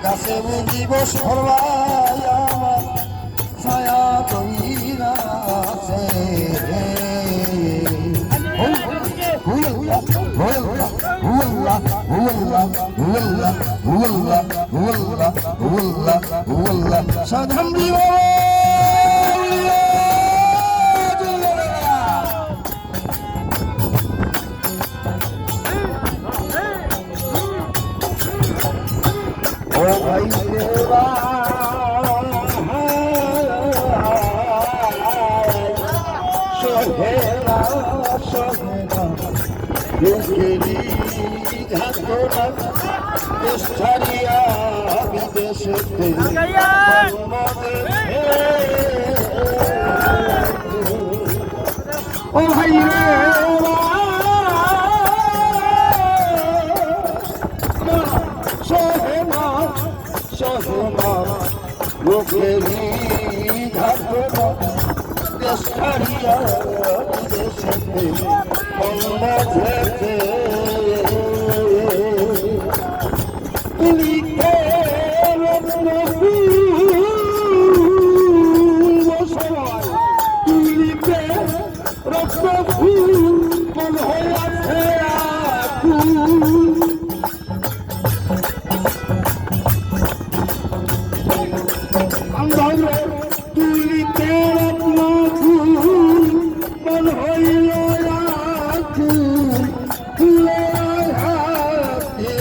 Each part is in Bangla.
গাছে বুঝিব সবাই আমার ছায়া কইরা আছে সাধাম দিব ও ভাই দেবা সোহেলা সোহেলা দেশকেলি ঘাটনা দেশ ছাড়িয়া বিদেশেতে ও ভাই সোহেলা সোহেলা লোকেলি ঘাটনা দেশ ছাড়িয়া বিদেশেতে মন্মথেতে তুলিতে তুলিতে রক্ত ফুল মন হইয়াছে আকুল তুলিতে রত্ন ফুল মন হইল আকুল ফুলের হাতে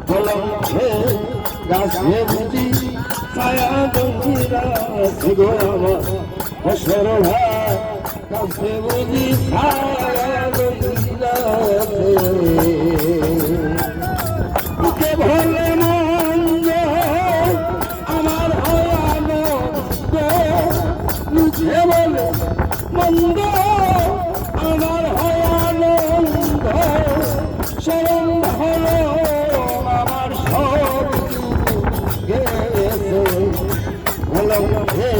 কলমে গাছে বুঝি ছায়া গঙ্গিরা গো আমার ফসর ভাই গাছে বুঝি ছায়া গঙ্গিরা বুকে ভরে মন্দ আমার হয়ানো মুখে বলে মন্দ আমার হয়ানন্দ শরণ হলো আমার সব গেছে কলমে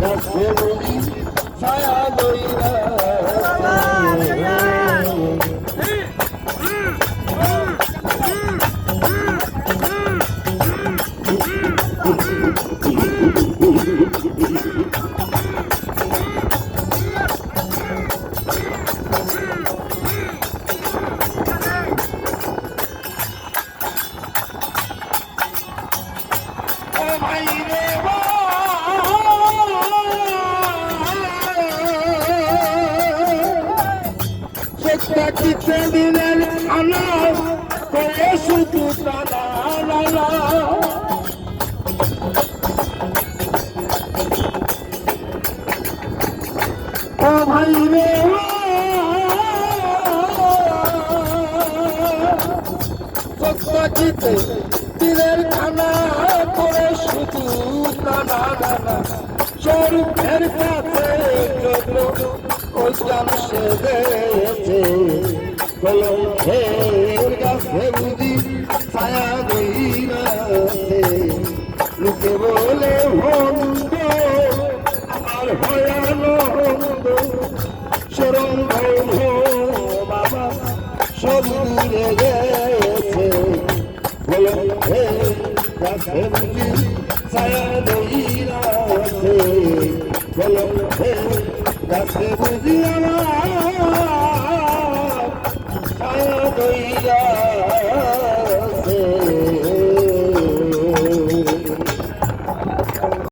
গাছে বুঝি ছায়া দইরা কিতে দিলেন আনা করে শুধু টানা ও ভাই রে কিতে দিলেন আনা করে শুধু টানা স্বরূপের কাছে ও জান সে গেছে কলমের গাছে বুঝি ছায়া গইরাছে লোকে বলে হন্দ আমার ভয়ানন্দ শরণ বাবা সব দূরে গেছে কলমের গাছে বুঝি ছায়া গইরাছে কলমের গাছে বুঝি আমার ছায়া গইরা